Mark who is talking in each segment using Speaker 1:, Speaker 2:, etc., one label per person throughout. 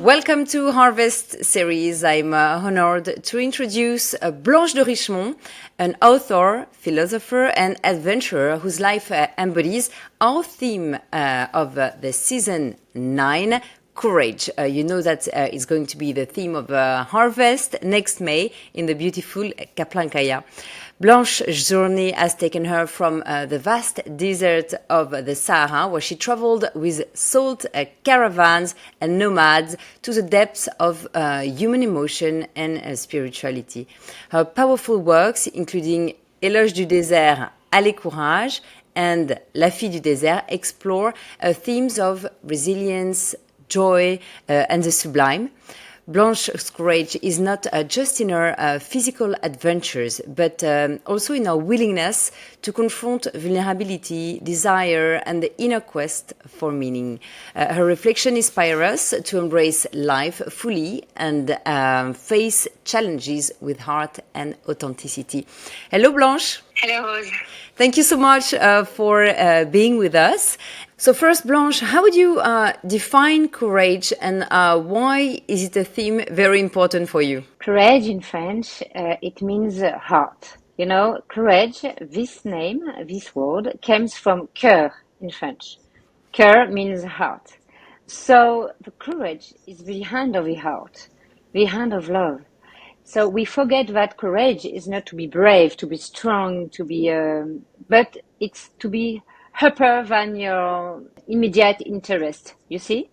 Speaker 1: Welcome to Harvest series. I'm honored to introduce Blanche de Richemont, an author, philosopher, and adventurer whose life embodies our theme of the season 9, courage. You know that is going to be the theme of Harvest next May in the beautiful Kaplankaya. Blanche's journey has taken her from the vast desert of the Sahara, where she traveled with salt caravans and nomads, to the depths of human emotion and spirituality. Her powerful works, including Éloge du désert, Allez courage, and La fille du désert, explore themes of resilience, joy, and the sublime. Blanche's courage is not just in her physical adventures, but also in her willingness to confront vulnerability, desire, and the inner quest for meaning. Her reflection inspires us to embrace life fully and face challenges with heart and authenticity. Hello, Blanche.
Speaker 2: Hello, Rose.
Speaker 1: Thank you so much for being with us. So first, Blanche, how would you define courage, and why is it a theme very important for you?
Speaker 2: Courage in French, it means heart. You know, courage, this name, this word, comes from cœur in French. Cœur means heart. So the courage is the hand of the heart, the hand of love. So we forget that courage is not to be brave, to be strong, but it's to be upper than your immediate interest, you see?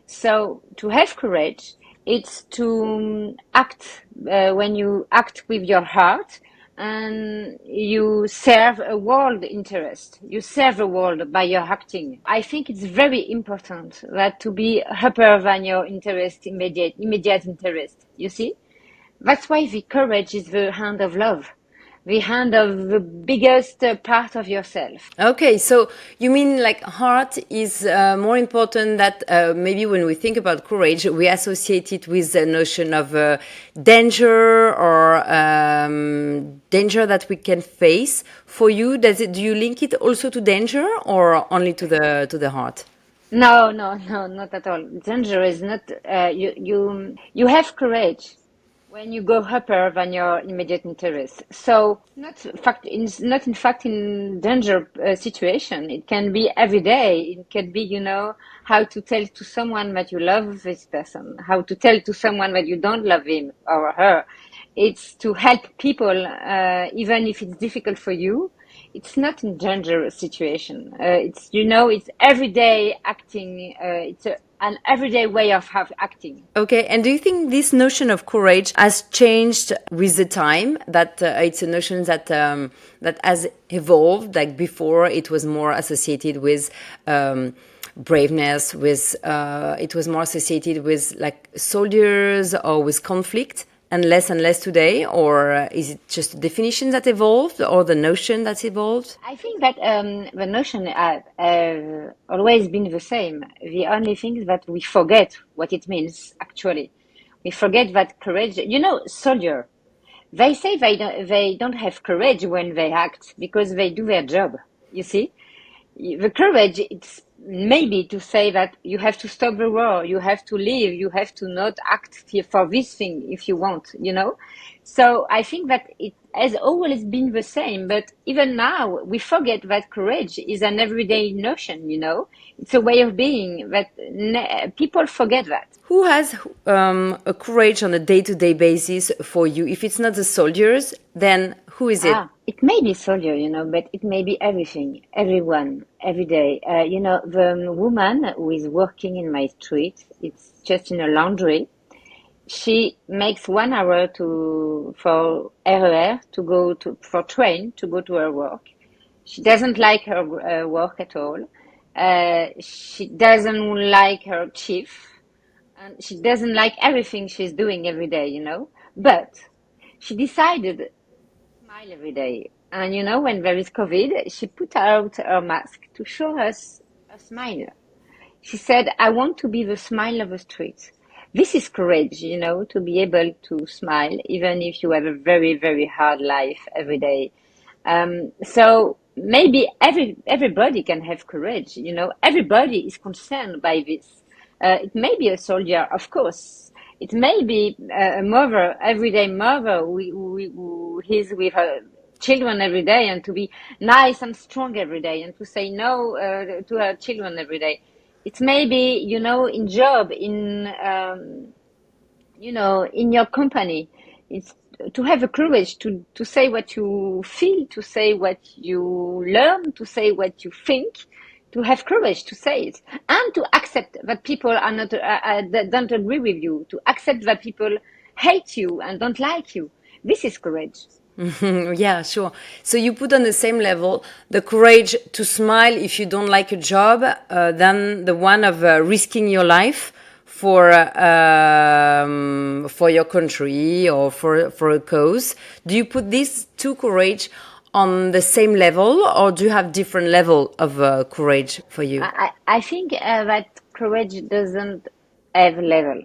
Speaker 2: So to have courage, it's to act when you act with your heart and you serve a world interest. You serve the world by your acting. I think it's very important that to be upper than your interest, immediate interest, you see? That's why the courage is the hand of love, the hand of the biggest part of yourself.
Speaker 1: Okay, so you mean like heart is more important that maybe when we think about courage, we associate it with the notion of danger or danger that we can face. For you, do you link it also to danger or only to the heart?
Speaker 2: No, not at all. Danger is not. You have courage when you go upper than your immediate interest. So, not in fact in danger situation. It can be every day. It can be, how to tell to someone that you love this person, how to tell to someone that you don't love him or her. It's to help people, even if it's difficult for you. It's not in dangerous situation. It's everyday acting. An everyday way of acting.
Speaker 1: Okay, and do you think this notion of courage has changed with the time? That it's a notion that has evolved. Like before, it was more associated with braveness. It was more associated with like soldiers or with conflict, and less today. Or is it just the definition that evolved, or the notion that's evolved?
Speaker 2: I think that the notion has always been the same. The only thing is that we forget what it means, actually. We forget that courage, soldier, they say they don't have courage when they act because they do their job, you see? The courage, it's maybe to say that you have to stop the war, you have to leave, you have to not act for this thing if you want. So I think that it has always been the same, but even now we forget that courage is an everyday notion. It's a way of being that people forget that.
Speaker 1: Who has a courage on a day-to-day basis for you? If it's not the soldiers, then who is it?
Speaker 2: It may be soldier, but it may be everything, everyone, every day. The woman who is working in my street, it's just in a laundry. She makes 1 hour for RER for train to go to her work. She doesn't like her work at all. She doesn't like her chief, and she doesn't like everything she's doing every day. But she decided to smile every day. And when there is COVID, she put out her mask to show us a smile. She said, I want to be the smile of the street. This is courage, to be able to smile, even if you have a very, very hard life every day. So maybe everybody can have courage, everybody is concerned by this. It may be a soldier, of course. It may be a mother, everyday mother, who is with her children every day, and to be nice and strong every day, and to say no to her children every day. It may be, in job, in your company. It's to have the courage to say what you feel, to say what you learn, to say what you think, to have courage to say it, and to accept that people are not that don't agree with you, to accept that people hate you and don't like you. This is courage.
Speaker 1: Yeah, sure. So you put on the same level the courage to smile if you don't like a job, than the one of risking your life for your country or for a cause. Do you put these two courage on the same level, or do you have different level of courage for you?
Speaker 2: I think that courage doesn't have level.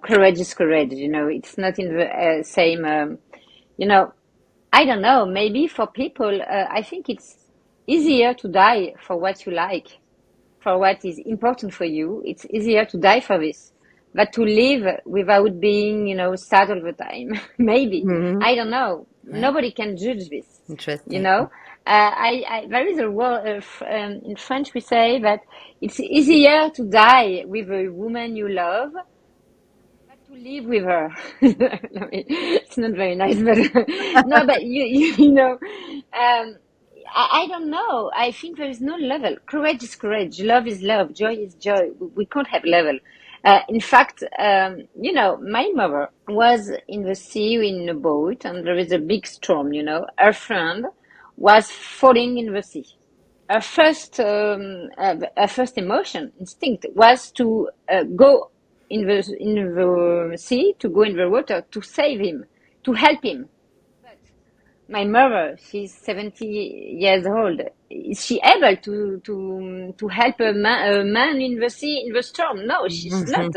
Speaker 2: Courage is courage. It's not in the same. You know, I don't know. Maybe for people, I think it's easier to die for what you like, for what is important for you. It's easier to die for this, but to live without being, sad all the time. Maybe.
Speaker 1: Hmm.
Speaker 2: I don't know.
Speaker 1: Yeah,
Speaker 2: Nobody can judge this. You
Speaker 1: interesting.
Speaker 2: know, there is a word in French we say that it's easier to die with a woman you love but to live with her. It's not very nice, but no, but I don't know. I think there is no level. Courage is courage. Love is love. Joy is joy. We can't have level. In fact, my mother was in the sea in a boat, and there is a big storm. Her friend was falling in the sea. Her first emotion, instinct, was to go in the sea, to go in the water, to save him, to help him. But my mother, she's 70 years old. Is she able to help a man in the sea in the storm? No, she's not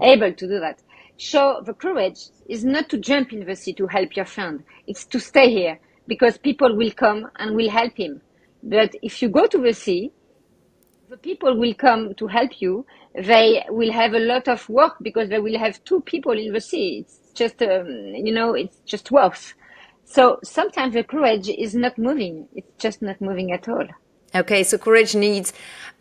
Speaker 2: able to do that. So the courage is not to jump in the sea to help your friend. It's to stay here because people will come and will help him. But if you go to the sea, the people will come to help you. They will have a lot of work because they will have two people in the sea. It's just works. So sometimes the courage is not moving. It's just not moving at all.
Speaker 1: Okay, so courage needs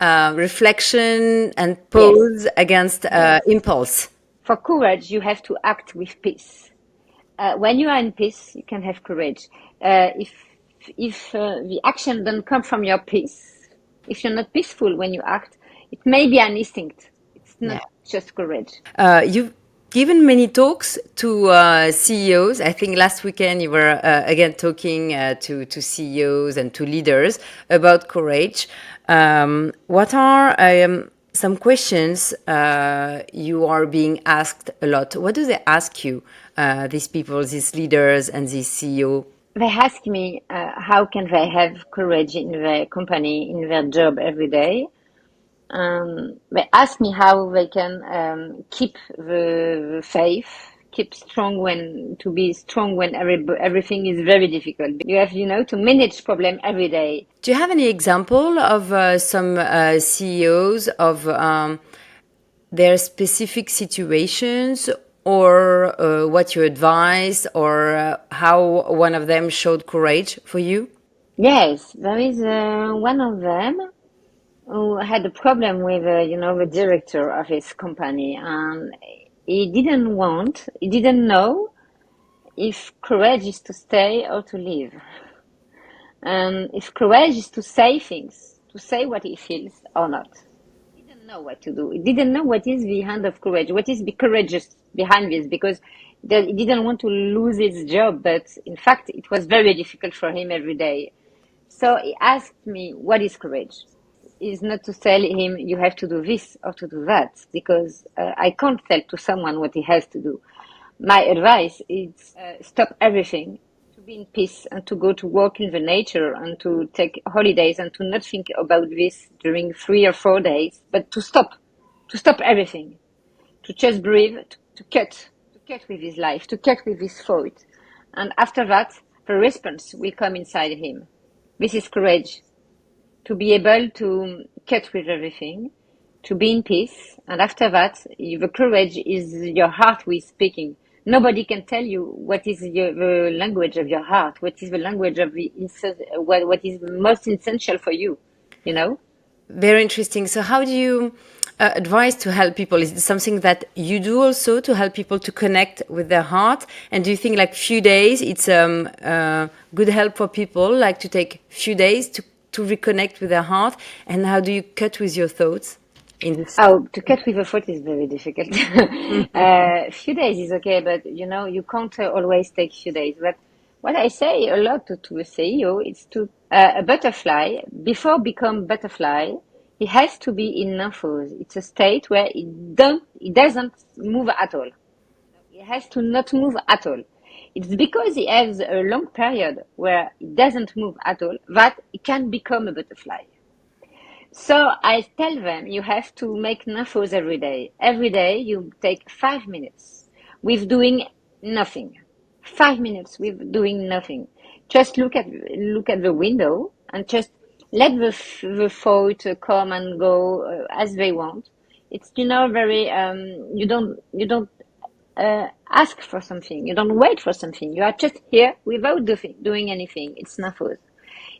Speaker 1: reflection and
Speaker 2: Yes,
Speaker 1: pause against
Speaker 2: yes.
Speaker 1: impulse.
Speaker 2: For courage, you have to act with peace. When you are in peace, you can have courage. If the action don't come from your peace, if you're not peaceful when you act, it may be an instinct. It's not
Speaker 1: Yeah.
Speaker 2: just courage.
Speaker 1: You've given many talks to CEOs. I think last weekend you were again talking to CEOs and to leaders about courage. What are some questions you are being asked a lot? What do they ask you, these people, these leaders and these CEO?
Speaker 2: They ask me how can they have courage in their company, in their job every day. They ask me how they can keep the faith, keep strong when to be strong when everything is very difficult. You have, to manage problem every day.
Speaker 1: Do you have any example of some CEOs of their specific situations, or what you advise, or how one of them showed courage for you?
Speaker 2: Yes, there is one of them who had a problem with, the director of his company, and he didn't know if courage is to stay or to leave. And if courage is to say things, to say what he feels or not. He didn't know what to do. He didn't know what is behind of courage, what is be courageous behind this, because he didn't want to lose his job, but in fact, it was very difficult for him every day. So he asked me, what is courage? Is not to tell him you have to do this or to do that, because I can't tell to someone what he has to do. My advice is stop everything, to be in peace and to go to walk in the nature and to take holidays and to not think about this during 3 or 4 days, but to stop everything, to just breathe, to cut with his life, to cut with his thought. And after that, the response will come inside him. This is courage, to be able to cut with everything, to be in peace. And after that, the courage is your heart who is speaking. Nobody can tell you what is the language of your heart, what is the language of what is most essential for you, you know?
Speaker 1: Very interesting. So, how do you advise to help people? Is it something that you do also to help people to connect with their heart? And do you think like few days it's good help for people, like to take few days to reconnect with their heart? And how do you cut with your thoughts in this?
Speaker 2: Oh, to cut with a foot is very difficult. Few days is okay, but you can't always take few days. But what I say a lot to a CEO is to a butterfly, before become butterfly, he has to be in nymphose. It's a state where it doesn't move at all. It has to not move at all. It's because he has a long period where it doesn't move at all that it can become a butterfly. So I tell them you have to make nymphos every day. Every day you take 5 minutes with doing nothing. 5 minutes with doing nothing. Just look at the window and just let the thought come and go as they want. It's very you don't ask for something. You don't wait for something. You are just here without doing anything. It's nymphos.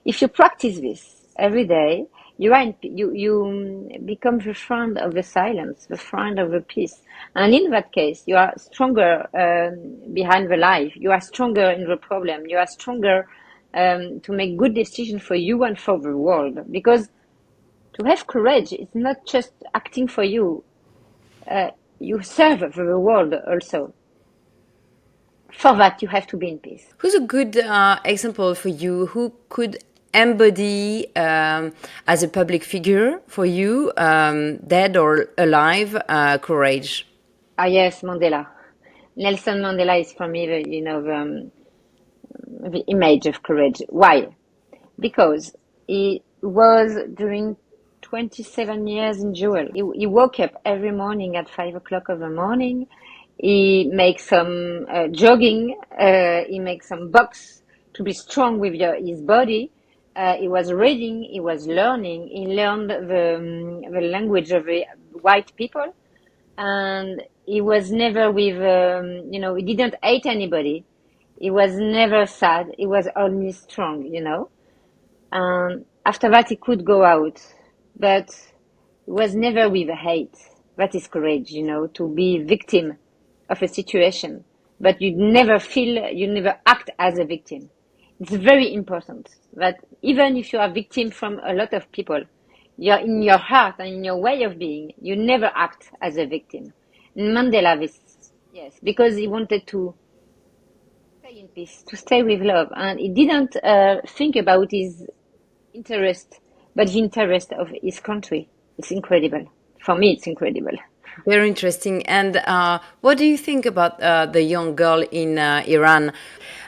Speaker 2: If you practice this every day, you become the friend of the silence, the friend of the peace, and in that case, you are stronger behind the life. You are stronger in the problem. You are stronger to make good decisions for you and for the world. Because to have courage is not just acting for you. You serve the world also. For that, you have to be in peace.
Speaker 1: Who's a good example for you? Who could embody as a public figure for you, dead or alive, courage?
Speaker 2: Ah yes, Mandela. Nelson Mandela is for me the image of courage. Why? Because he was during 27 years in jail. He woke up every morning at 5 o'clock of the morning. He makes some jogging. He makes some box to be strong with his body. He was reading. He was learning. He learned the language of the white people, and he was never he didn't hate anybody. He was never sad. He was only strong. And after that, he could go out, but it was never with hate. That is courage, to be victim of a situation, but you never act as a victim. It's very important that even if you are victim from a lot of people, you're in your heart and in your way of being, you never act as a victim. Mandela, this, yes, because he wanted to stay in peace, to stay with love, and he didn't think about his interest, but the interest of his country. It's incredible. For me, it's incredible.
Speaker 1: Very interesting. And what do you think about the young girl in Iran?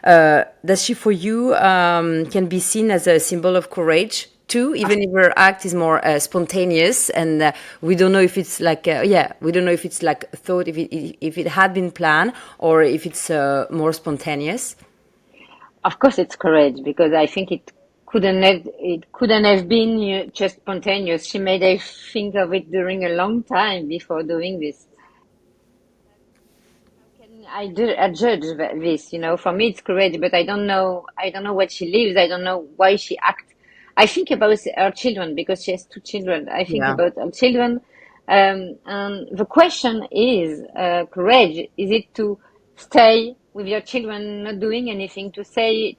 Speaker 1: Does she, for you, can be seen as a symbol of courage too, even if her act is more spontaneous, and we don't know if it's like, we don't know if it's like thought, if it had been planned, or if it's more spontaneous.
Speaker 2: Of course, it's courage because I think it couldn't have been just spontaneous. She made a think of it during a long time before doing this. Can I judge this? For me, it's courage, but I don't know. I don't know what she lives. I don't know why she acts. I think about her children because she has two children. I think
Speaker 1: Yeah.
Speaker 2: about her children, and the question is, courage. Is it to stay with your children, not doing anything, to save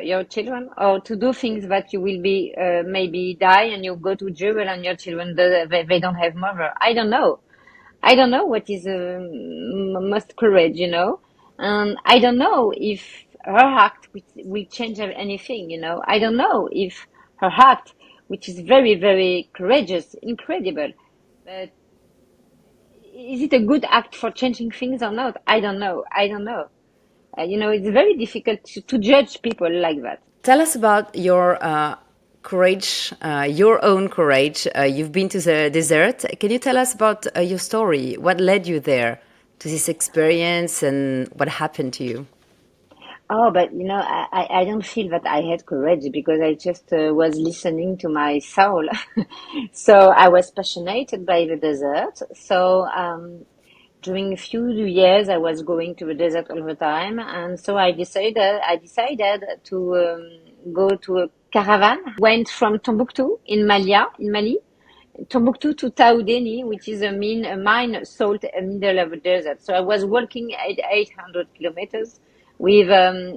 Speaker 2: your children, or to do things that you will be maybe die and you go to jail and your children they don't have mother? I don't know what is most courage. And I don't know if her act will change anything. I don't know if her act, which is very, very courageous, incredible, but is it a good act for changing things or not? I don't know. I don't know. It's very difficult to judge people like that.
Speaker 1: Tell us about your courage, your own courage. You've been to the desert. Can you tell us about your story? What led you there to this experience and what happened to you?
Speaker 2: Oh, but I don't feel that I had courage because I just was listening to my soul. So I was passionate by the desert. So during a few years, I was going to the desert all the time, and so I decided to go to a caravan. Went from Tombouctou in Mali, Tombouctou to Taoudeni, which is a mine salt in the middle of the desert. So I was walking at 800 kilometers with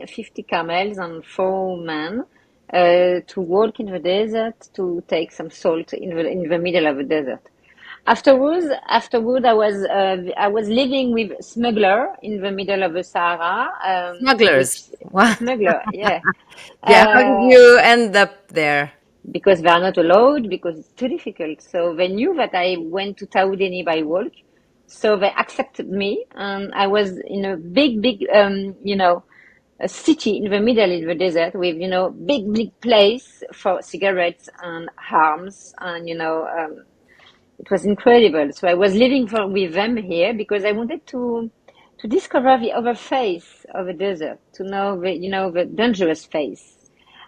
Speaker 2: 50 camels and 4 men to walk in the desert to take some salt in the middle of the desert. Afterward, I was living with smuggler in the middle of the Sahara,
Speaker 1: Smugglers.
Speaker 2: which
Speaker 1: Wow.
Speaker 2: smuggler, yeah.
Speaker 1: Yeah. How did
Speaker 2: Uh,
Speaker 1: you end up there?
Speaker 2: because they are not allowed because it's too difficult. So they knew that I went to Taoudeni by walk, so they accepted me, and I was in a big, a city in the middle of the desert with big place for cigarettes and arms, and it was incredible. So I was living with them here because I wanted to discover the other face of the desert, to know the dangerous face.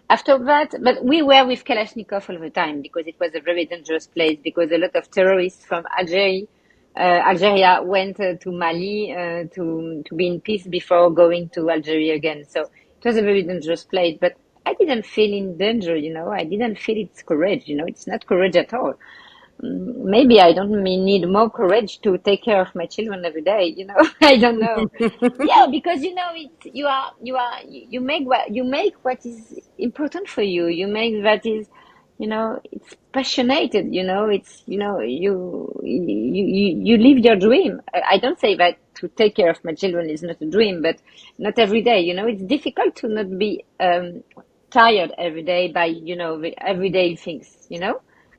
Speaker 2: After that, but we were with Kalashnikov all the time because it was a very dangerous place because a lot of terrorists from Algeria went to Mali to be in peace before going to Algeria again. So it was a very dangerous place, but I didn't feel in danger. I didn't feel it's courage. It's not courage at all. Maybe I don't need more courage to take care of my children every day. I don't know. Yeah, because it's you make what is important for you. You make that is, it's passionate. It's you live your dream. I don't say that to take care of my children is not a dream, but not every day. It's difficult to not be tired every day by the everyday things.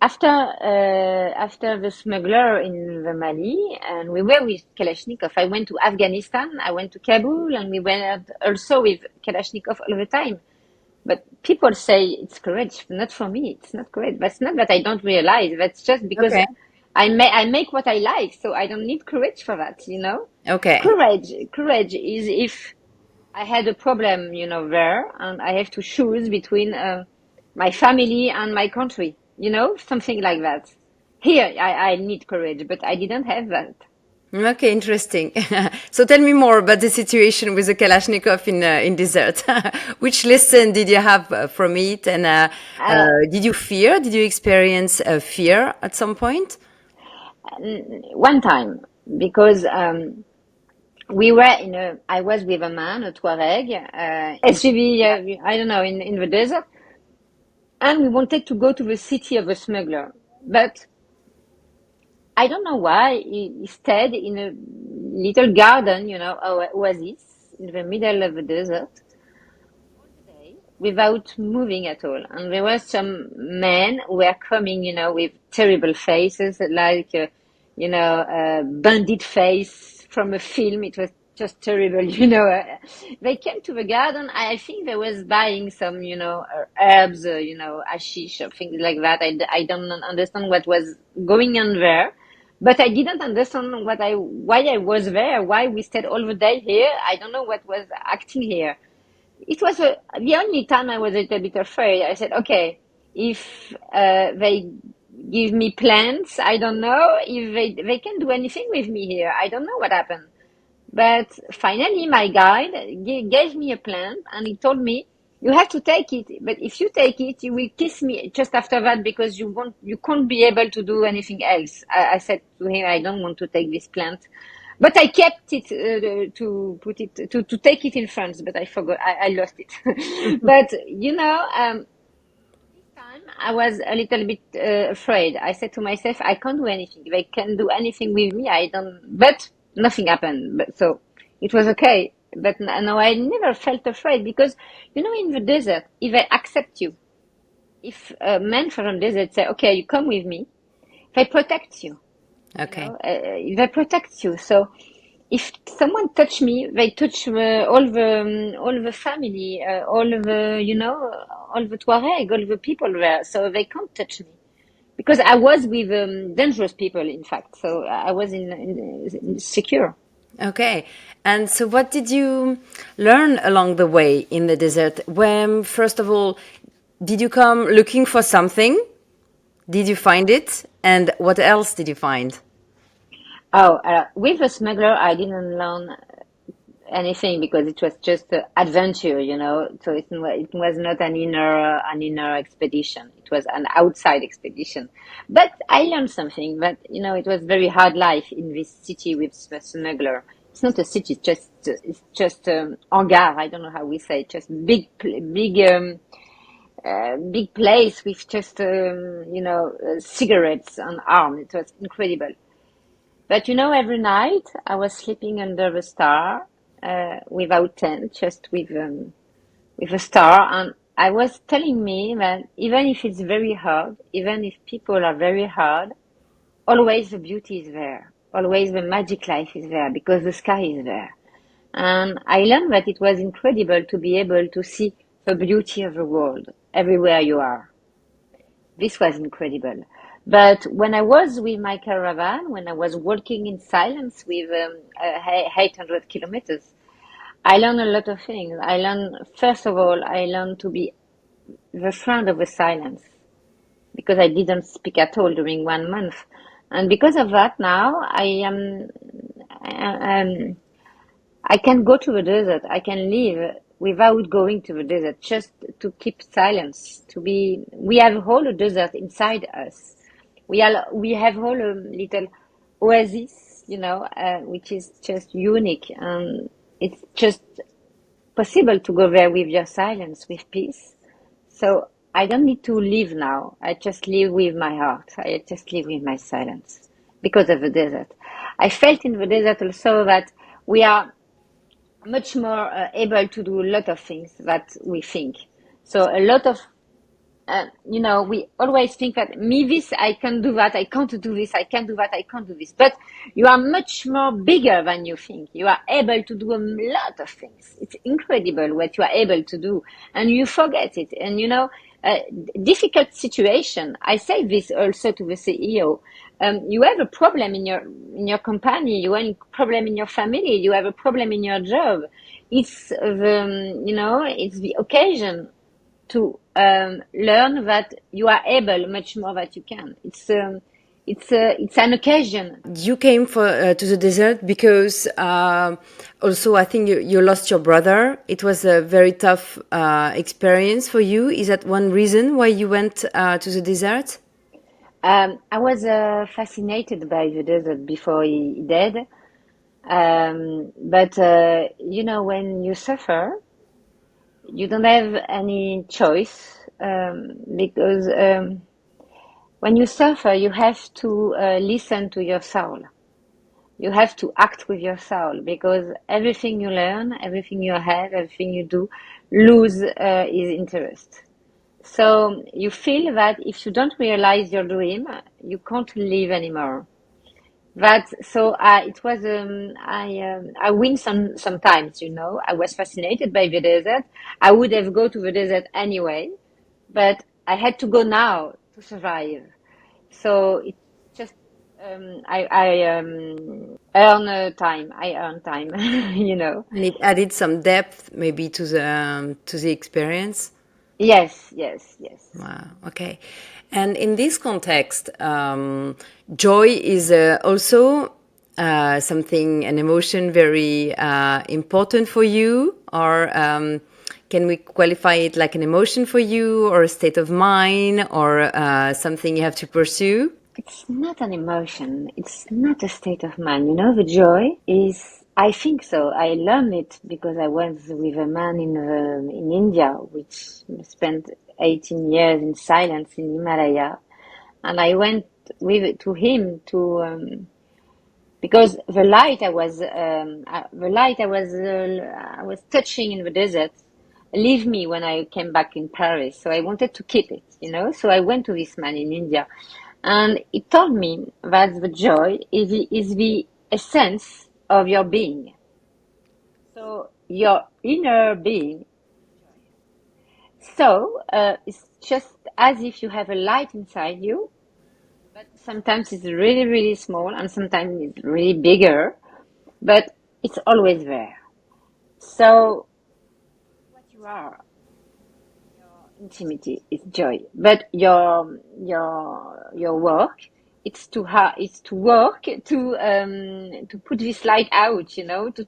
Speaker 2: After the smuggler in the Mali, and we were with Kalashnikov. I went to Afghanistan, I went to Kabul, and we went also with Kalashnikov all the time. But people say it's courage. Not for me. It's not courage. That's not that I don't realize. That's just because
Speaker 1: Okay.
Speaker 2: I make what I like, so I don't need courage for that.
Speaker 1: Okay.
Speaker 2: Courage is if I had a problem, there, and I have to choose between my family and my country, something like that. Here, I need courage, but I didn't have that.
Speaker 1: Okay, interesting. So tell me more about the situation with the Kalashnikov in desert. Which lesson did you have from it, and
Speaker 2: Uh,
Speaker 1: did you fear? Did you experience fear at some point?
Speaker 2: One time, because I was with a man, a Tuareg, SUV, I don't know, in the desert, and we wanted to go to the city of a smuggler. But I don't know why he stayed in a little garden, oasis in the middle of the desert all the day without moving at all. And there were some men who were coming, with terrible faces, like, bandit face from a film. It was just terrible, They came to the garden. I think they was buying some, herbs, hashish or things like that. I don't understand what was going on there. But I didn't understand why I was there, why we stayed all the day here. I don't know what was acting here. It was the only time I was a little bit afraid. I said, okay, if they give me plants, I don't know if they can do anything with me here. I don't know what happened. But finally, my guide gave me a plant, and he told me, "You have to take it. But if you take it, you will kiss me just after that because you can't be able to do anything else." I said to him, "I don't want to take this plant." But I kept it to put it to take it in France, but I forgot. I lost it. But this time I was a little bit afraid. I said to myself, I can't do anything. They can do anything with me. I don't. But nothing happened. But so it was okay. But no, I never felt afraid because in the desert, if they accept you, if a man from the desert say, okay, you come with me, they protect you.
Speaker 1: Okay.
Speaker 2: They protect you. So if someone touch me, they touch all the family, all the Tuareg, all the people there. So they can't touch me because I was with dangerous people, in fact. So I was in secure.
Speaker 1: Okay. And so, what did you learn along the way in the desert? When, first of all, did you come looking for something? Did you find it? And what else did you find?
Speaker 2: Oh, with a smuggler, I didn't learn anything because it was just adventure, you know. So it was not an inner expedition. It was an outside expedition. But I learned something. But you know, it was very hard life in this city with the smuggler. It's not a city. It's just hangar. I don't know how we say it. Just big place with just cigarettes and arms. It was incredible. But you know, every night I was sleeping under the star, without tent, just with a star, and I was telling me that even if it's very hard, even if people are very hard, always the beauty is there, always the magic life is there because the sky is there. And I learned that it was incredible to be able to see the beauty of the world everywhere you are. This was incredible. But when I was with my caravan, when I was walking in silence with 800 kilometers, I learned a lot of things. I learned, first of all, I learned to be the friend of the silence because I didn't speak at all during 1 month. And because of that, now I I can go to the desert. I can live without going to the desert, just to keep silence, to be, we have a whole desert inside us. We have whole little oasis, you know, which is just unique. And it's just possible to go there with your silence, with peace. So I don't need to live now. I just live with my heart. I just live with my silence because of the desert. I felt in the desert also that we are much more able to do a lot of things that we think. So a lot of you know, we always think that me this, I can do that, I can't do this, I can do that, I can't do this. But you are much more bigger than you think. You are able to do a lot of things. It's incredible what you are able to do, and you forget it. And you know, uh, difficult situation. I say this also to the CEO. You have a problem in your company, you have a problem in your family, you have a problem in your job. It's the you know, it's the occasion to learn that you are able much more that you can. It's an occasion.
Speaker 1: You came for to the desert because also I think you lost your brother. It was a very tough experience for you. Is that one reason why you went to the desert?
Speaker 2: I was fascinated by the desert before he died. But you know, when you suffer, you don't have any choice because when you suffer, you have to listen to your soul. You have to act with your soul because everything you learn, everything you have, everything you do, lose its interest. So you feel that if you don't realize your dream, you can't live anymore. That so it was I win sometimes, you know. I was fascinated by the desert. I would have go to the desert anyway, but I had to go now to survive. So it's just I earn time. I earn time, you know.
Speaker 1: And it added some depth maybe to the experience.
Speaker 2: Yes, yes, yes.
Speaker 1: Wow. Okay. And in this context, joy is also something, an emotion very important for you, or can we qualify it like an emotion for you, or a state of mind, or something you have to pursue?
Speaker 2: It's not an emotion. It's not a state of mind. You know, the joy is, I think so. I learned it because I was with a man in India, which spent 18 years in silence in Himalaya. And I went with to him to because the light I was touching in the desert leave me when I came back in Paris. So I wanted to keep it, you know. So I went to this man in India, and he told me that the joy is the essence of your being. So your inner being. So it's just as if you have a light inside you, but sometimes it's really, really small, and sometimes it's really bigger. But It's always there. So what you are, your intimacy is joy, but your work, it's to it's to work to put this light out, to touch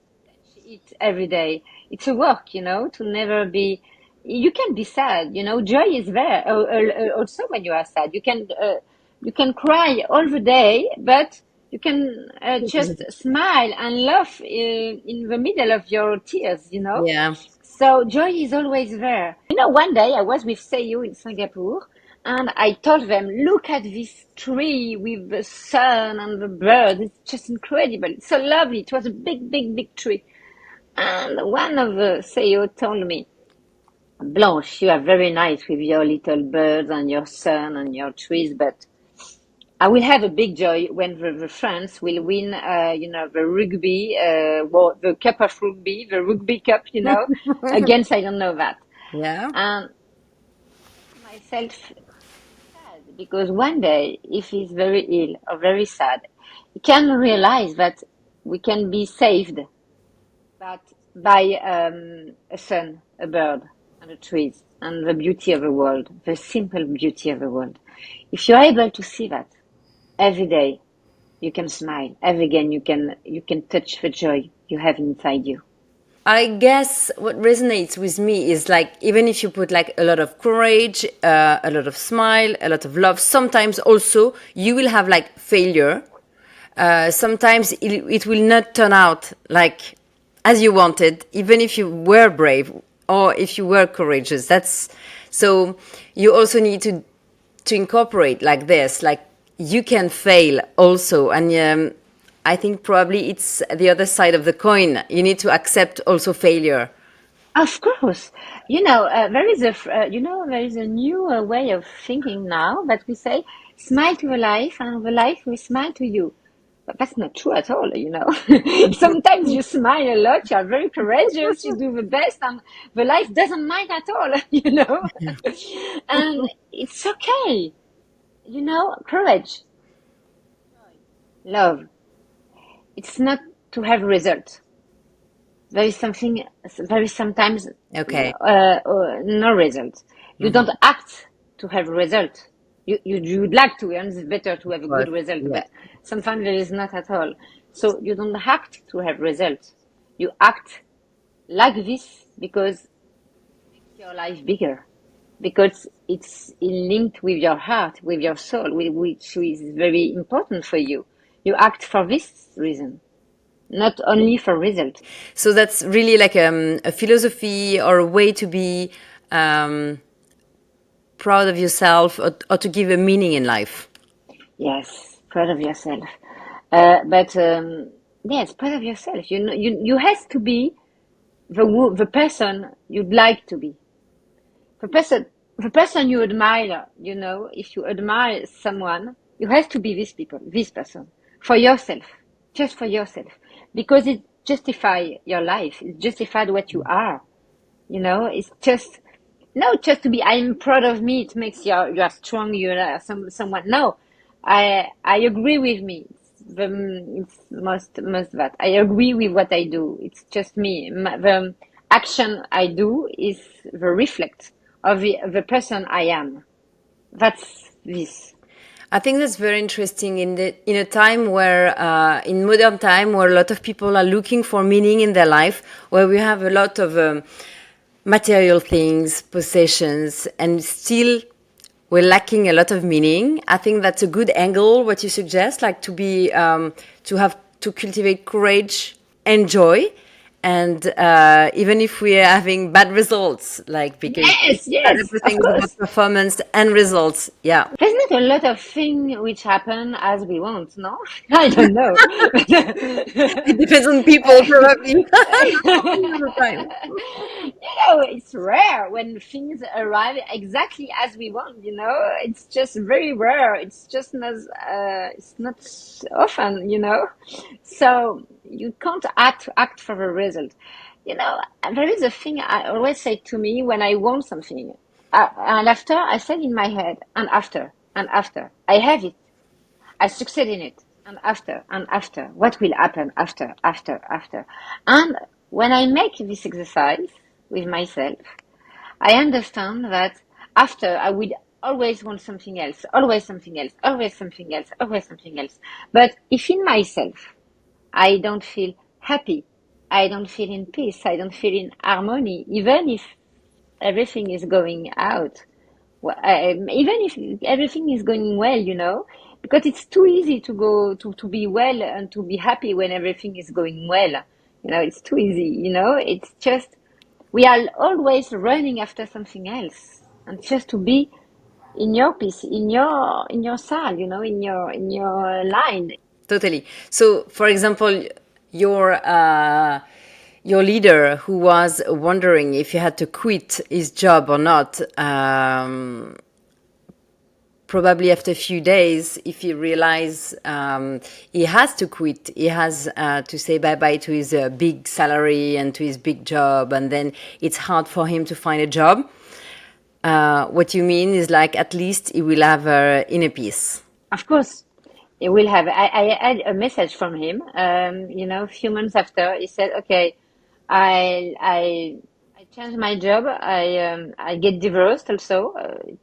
Speaker 2: it every day. It's a work, to never be. You can be sad, joy is there. Also, when you are sad, you can cry all the day, but you can just smile and laugh in the middle of your tears.
Speaker 1: Yeah.
Speaker 2: So joy is always there. One day I was with Seiyu in Singapore and I told them, look at this tree with the sun and the birds. It's just incredible. It's so lovely. It was a big, big, big tree. And one of the Seiyu told me, Blanche, you are very nice with your little birds and your sun and your trees, but I will have a big joy when the France will win, the rugby, the cup of rugby, the rugby cup, against, I don't know that.
Speaker 1: Yeah.
Speaker 2: And myself sad because one day, if he's very ill or very sad, he can realize that we can be saved but by a sun, a bird, and the trees, and the beauty of the world, the simple beauty of the world. If you're able to see that every day, you can smile. Every again, you can touch the joy you have inside you.
Speaker 1: I guess what resonates with me is like even if you put like a lot of courage, a lot of smile, a lot of love, sometimes also you will have like failure. Sometimes it will not turn out like as you wanted, even if you were brave or if you were courageous. That's so you also need to incorporate like this, like you can fail also, and I think probably it's the other side of the coin. You need to accept also failure.
Speaker 2: Of course, there is a new way of thinking now that we say, smile to the life, and the life will smile to you. But that's not true at all. Sometimes you smile a lot, you are very courageous, you do the best, and the life doesn't mind at all. And it's okay, courage, love. It's not to have results. There is something very sometimes
Speaker 1: Okay.
Speaker 2: no result. You
Speaker 1: Hmm.
Speaker 2: don't act to have a result. You would like to, and it's better to have a good
Speaker 1: But
Speaker 2: result,
Speaker 1: yeah.
Speaker 2: but sometimes there is not at all. So you don't act to have results. You act like this because it makes your life bigger, because it's linked with your heart, with your soul, which is very important for you. You act for this reason, not only for result.
Speaker 1: So that's really like a philosophy or a way to be um, proud of yourself, or to give a meaning in life.
Speaker 2: Yes, proud of yourself. But yes, proud of yourself. You has to be the person you'd like to be. The person, the person you admire. If you admire someone, you have to be this person, for yourself, just for yourself, because it justify your life. It justified what you are. It's just no, just to be. I'm proud of me. It makes you are strong. You're someone. No, I agree with me. It's most that I agree with what I do. It's just me. The action I do is the reflect of the person I am. That's this.
Speaker 1: I think that's very interesting in a time where in modern time where a lot of people are looking for meaning in their life, where we have a lot of material things, possessions, and still we're lacking a lot of meaning. I think that's a good angle what you suggest, like to cultivate courage and joy, and even if we are having bad results, like because
Speaker 2: Yes,
Speaker 1: not
Speaker 2: yes, of
Speaker 1: everything is about
Speaker 2: course.
Speaker 1: performance and results. Yeah.
Speaker 2: There's not a lot of things which happen as we want, no? I don't know.
Speaker 1: It depends on people, probably. Not all the time.
Speaker 2: It's rare when things arrive exactly as we want, It's just very rare. It's not often. So you can't act for the result. There is a thing I always say to me when I want something. And after, I said in my head, and after, I have it. I succeed in it. and after. What will happen after? And when I make this exercise with myself, I understand that after I would always want something else, always something else, always something else, always something else. But if in myself I don't feel happy, I don't feel in peace, I don't feel in harmony, even if everything is going out, even if everything is going well, because it's too easy to go to be well and to be happy when everything is going well. It's too easy, it's just we are always running after something else and just to be in your peace, in your salle, in your line.
Speaker 1: Totally. So, for example, your uh, your leader who was wondering if he had to quit his job or not, probably after a few days, if he realizes he has to quit, he has to say bye bye to his big salary and to his big job, and then it's hard for him to find a job. What you mean is like at least he will have inner peace.
Speaker 2: Of course, it will have. I had a message from him. A few months after, he said, "Okay, I changed my job. I get divorced also.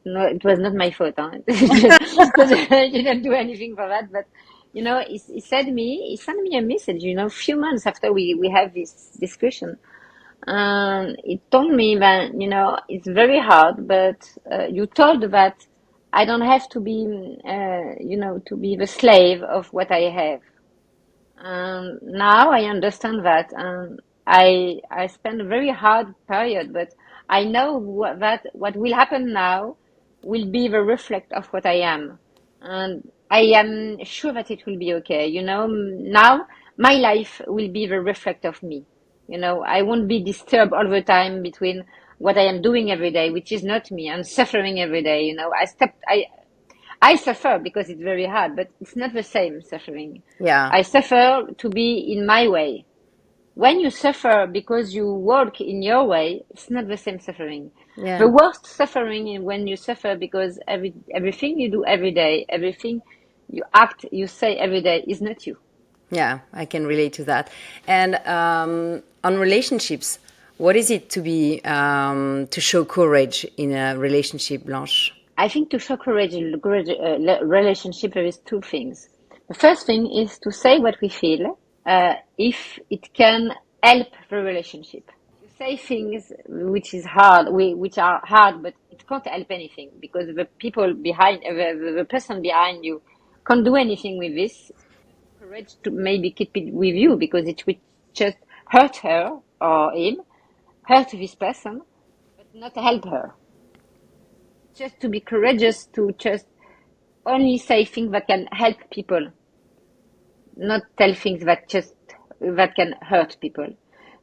Speaker 2: No, it was not my fault. Huh? I didn't do anything for that. But he sent me a message. Few months after we have this discussion, and he told me that, it's very hard, but you told that I don't have to be, to be the slave of what I have. Now I understand that, and I spent a very hard period, but I know that what will happen now will be the reflect of what I am, and I am sure that it will be okay. Now my life will be the reflect of me. I won't be disturbed all the time between what I am doing every day, which is not me, and suffering every day. I suffer because it's very hard, but it's not the same suffering.
Speaker 1: Yeah,
Speaker 2: I suffer to be in my way. When you suffer because you work in your way, it's not the same suffering.
Speaker 1: yeah,
Speaker 2: The worst suffering is when you suffer because everything you do every day, everything you act, you say every day is not you.
Speaker 1: yeah. I can relate to that. And on relationships, what is it to be to show courage in a relationship, Blanche?
Speaker 2: I think to show courage in relationship, there is two things. The first thing is to say what we feel, if it can help the relationship. You say things which are hard, but it can't help anything because the people behind, the person behind you can't do anything with this. Courage to maybe keep it with you because it would just hurt her or him, hurt this person, but not help her. Just to be courageous to just only say things that can help people, not tell things that can hurt people.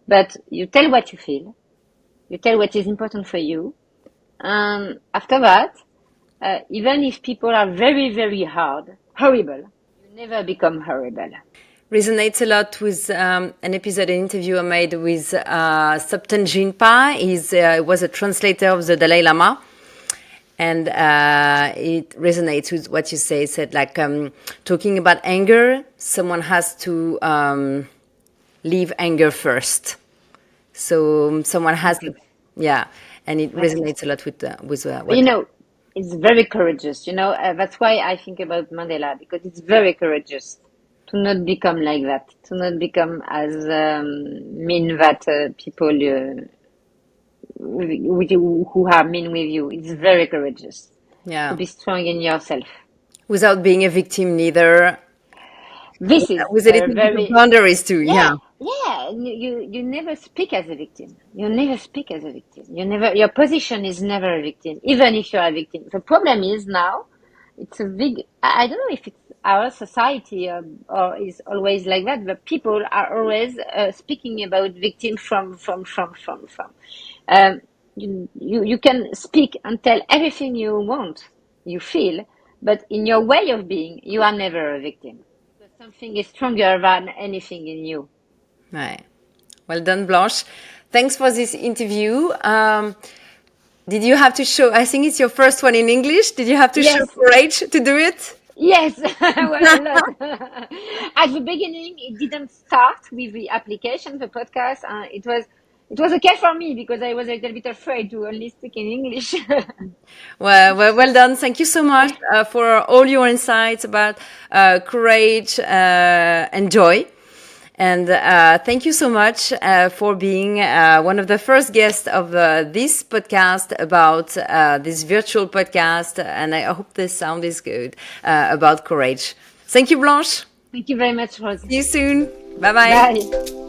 Speaker 2: But you tell what you feel, you tell what is important for you, and after that, even if people are very, very horrible, you never become horrible.
Speaker 1: Resonates a lot with an episode, an interview I made with Subten Jinpa. He was a translator of the Dalai Lama. And it resonates with what you say. It said, like, talking about anger, someone has to leave anger first. So someone has to, yeah. And it
Speaker 2: That's it.
Speaker 1: resonates a lot with
Speaker 2: But,
Speaker 1: what.
Speaker 2: it's very courageous. That's why I think about Mandela because it's very courageous to not become like that, to not become as mean that people who are mean with you. It's very courageous to
Speaker 1: Yeah.
Speaker 2: be strong in yourself.
Speaker 1: Without being a victim, neither.
Speaker 2: This is
Speaker 1: With a little bit of
Speaker 2: very,
Speaker 1: boundaries too.
Speaker 2: yeah,
Speaker 1: Yeah.
Speaker 2: yeah. You never speak as a victim. You never speak as a victim. Your position is never a victim, even if you're a victim. The problem is now, it's a big, I don't know if it's our society or is always like that, but people are always speaking about victim from. Um, you can speak and tell everything you want, you feel, but in your way of being, you are never a victim. Because something is stronger than anything in you.
Speaker 1: Right. Well done, Blanche. Thanks for this interview. Did you have to show? I think it's your first one in English. Did you have to show
Speaker 2: Yes,
Speaker 1: courage to do it?
Speaker 2: Yes, well, a lot. At the beginning, it didn't start with the application, the podcast. It was okay for me because I was a little bit afraid to only speak in English.
Speaker 1: Well done. Thank you so much for all your insights about courage and joy. And thank you so much for being one of the first guests of this podcast about this virtual podcast. And I hope this sound is good about courage. Thank you, Blanche.
Speaker 2: Thank you very much, Rose.
Speaker 1: See you soon. Bye bye.
Speaker 2: Bye.